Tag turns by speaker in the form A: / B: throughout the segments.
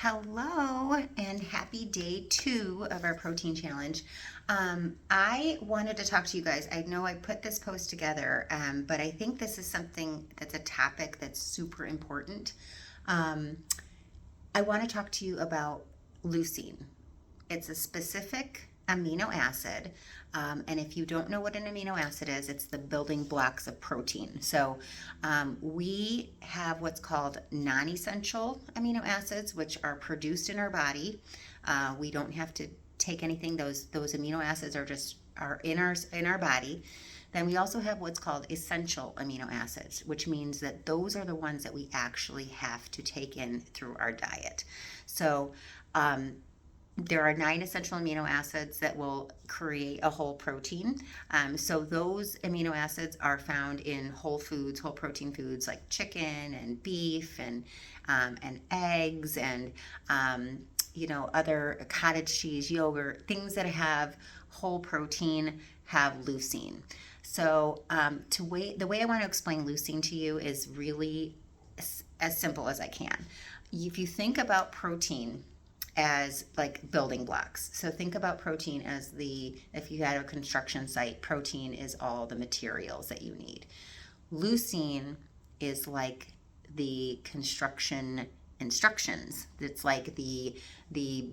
A: Hello and happy day 2 of our protein challenge. I wanted to talk to you guys. I know I put this post together, but I think this is something that's a topic that's super important. Um, I want to talk to you about leucine. It's a specific amino acid. And if you don't know what an amino acid is, it's the building blocks of protein. So we have what's called non essential amino acids, which are produced in our body. We don't have to take anything, those amino acids are in our body. Then we also have what's called essential amino acids, which means that those are the ones that we actually have to take in through our diet. So there are 9 essential amino acids that will create a whole protein. So those amino acids are found in whole foods, whole protein foods like chicken and beef and eggs and other cottage cheese, yogurt, things that have whole protein have leucine. So the way I want to explain leucine to you is really as simple as I can. If you think about protein as like building blocks. So think about protein as if you had a construction site, protein is all the materials that you need. Leucine is like the construction instructions. It's like the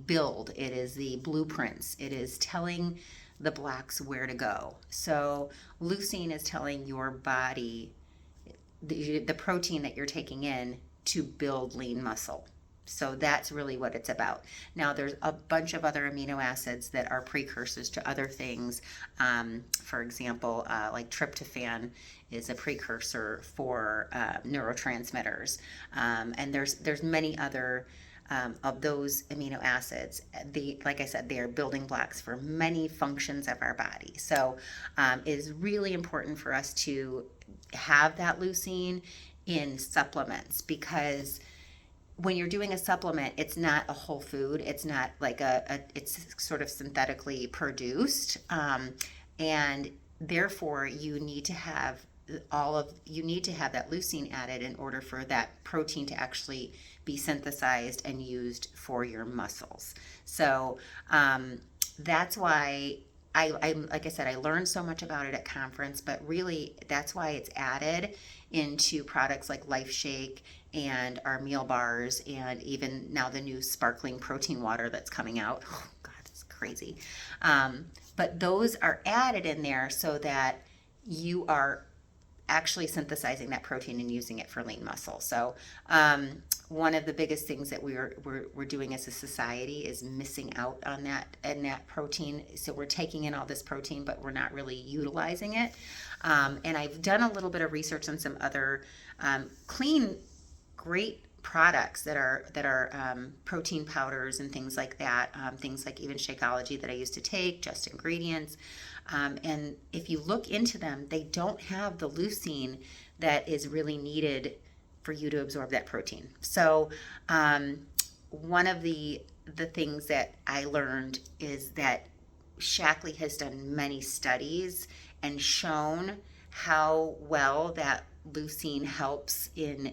A: build. It is the blueprints. It is telling the blocks where to go. So leucine is telling your body the protein that you're taking in to build lean muscle. So that's really what it's about. Now, there's a bunch of other amino acids that are precursors to other things. For example, like tryptophan is a precursor for neurotransmitters. And there's many other of those amino acids. Like I said, they are building blocks for many functions of our body. So it is really important for us to have that leucine in supplements, because when you're doing a supplement, it's not a whole food. It's not like it's sort of synthetically produced. And therefore you need to have that leucine added in order for that protein to actually be synthesized and used for your muscles. So that's why I like I said, I learned so much about it at conference, but really that's why it's added into products like Life Shake and our meal bars, and even now the new sparkling protein water that's coming out. Oh God, it's crazy. But those are added in there so that you are actually synthesizing that protein and using it for lean muscle. So one of the biggest things that we're doing as a society is missing out on that protein. So we're taking in all this protein, but we're not really utilizing it. And I've done a little bit of research on some other clean, great products that are protein powders and things like that, things like even Shakeology that I used to take, Just Ingredients. And if you look into them, they don't have the leucine that is really needed for you to absorb that protein. So one of the things that I learned is that Shackley has done many studies and shown how well that leucine helps in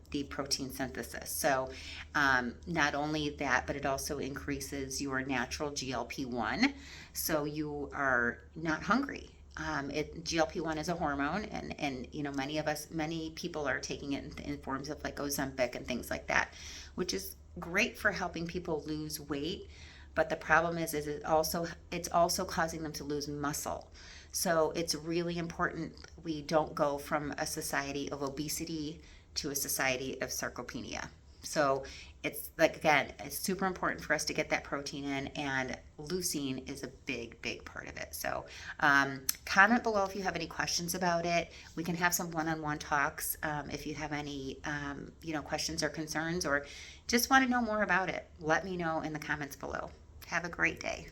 A: the protein synthesis. So not only that, but it also increases your natural GLP-1, so you are not hungry. GLP-1 is a hormone, and many people are taking it in forms of like Ozempic and things like that, which is great for helping people lose weight. But the problem is it's also causing them to lose muscle. So it's really important we don't go from a society of obesity to a society of sarcopenia. So it's like, again, it's super important for us to get that protein in, and leucine is a big, big part of it. So comment below if you have any questions about it. We can have some one-on-one talks if you have any questions or concerns, or just want to know more about it. Let me know in the comments below. Have a great day.